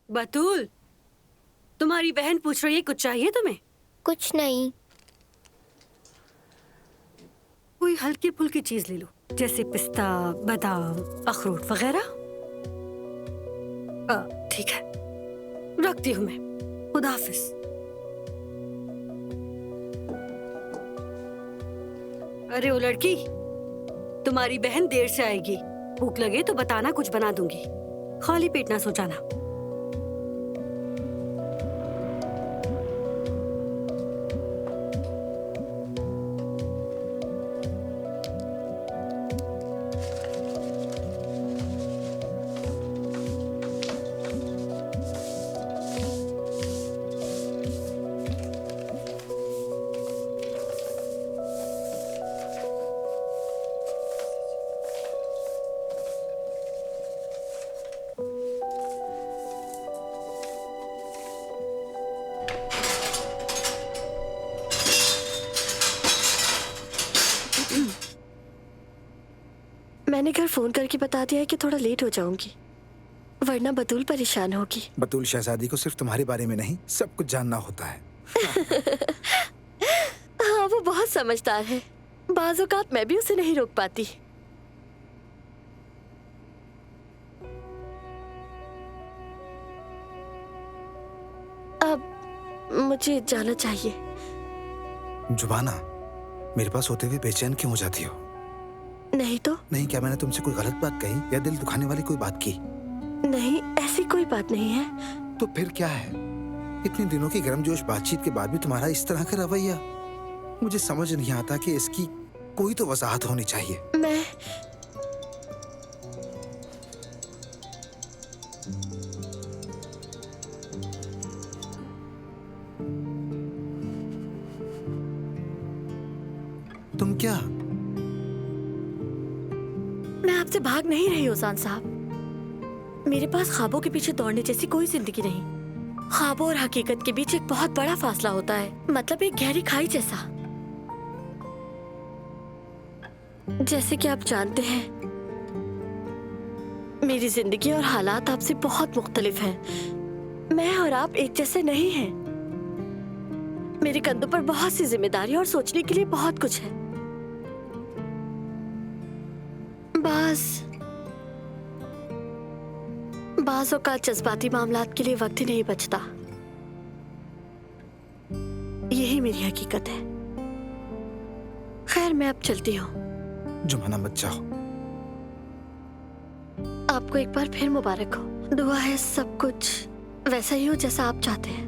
बतूल, तुम्हारी बहन पूछ रही है कुछ चाहिए तुम्हें? कुछ नहीं। कोई हल्की फुल्की चीज ले लो, जैसे पिस्ता, बादाम, अखरोट वगैरह। ठीक है, रखती हूँ मैं। खुदा हाफिज। अरे ओ लड़की, तुम्हारी बहन देर से आएगी। भूख लगे तो बताना, कुछ बना दूंगी। खाली पेट ना सो जाना। मैंने घर फोन करके बता दिया है कि थोड़ा लेट हो जाऊंगी, वरना बतूल परेशान होगी। बतूल शहजादी को सिर्फ तुम्हारे बारे में नहीं, सब कुछ जानना होता है। हाँ, वो बहुत समझदार है। बाज़ औक़ात मैं भी उसे नहीं रोक पाती। अब मुझे जाना चाहिए। जुबाना, मेरे पास होते हुए बेचैन क्यों हो जाती हो? नहीं तो? नहीं, क्या मैंने तुमसे कोई गलत बात कही या दिल दुखाने वाली कोई बात की? नहीं, ऐसी कोई बात नहीं है। तो फिर क्या है? इतने दिनों की गर्मजोश बातचीत के बाद भी तुम्हारा इस तरह का रवैया, मुझे समझ नहीं आता कि इसकी कोई तो वजाहत होनी चाहिए। मैं तुम क्या? मैं आपसे भाग नहीं रही ओजान साहब। मेरे पास ख्वाबों के पीछे दौड़ने जैसी कोई जिंदगी नहीं। ख्वाबों और हकीकत के बीच एक बहुत बड़ा फासला होता है, मतलब एक गहरी खाई जैसा। जैसे कि आप जानते हैं, मेरी जिंदगी और हालात आपसे बहुत मुख्तलिफ हैं। मैं और आप एक जैसे नहीं हैं। मेरे कंधों पर बहुत सी जिम्मेदारी और सोचने के लिए बहुत कुछ है। बाज़ औक़ात जज्बाती मामलात के लिए वक्त ही नहीं बचता। यही मेरी हकीकत है। खैर, मैं अब चलती हूँ। जुमाना, मत जाओ। आपको एक बार फिर मुबारक हो। दुआ है सब कुछ वैसा ही हो जैसा आप चाहते हैं।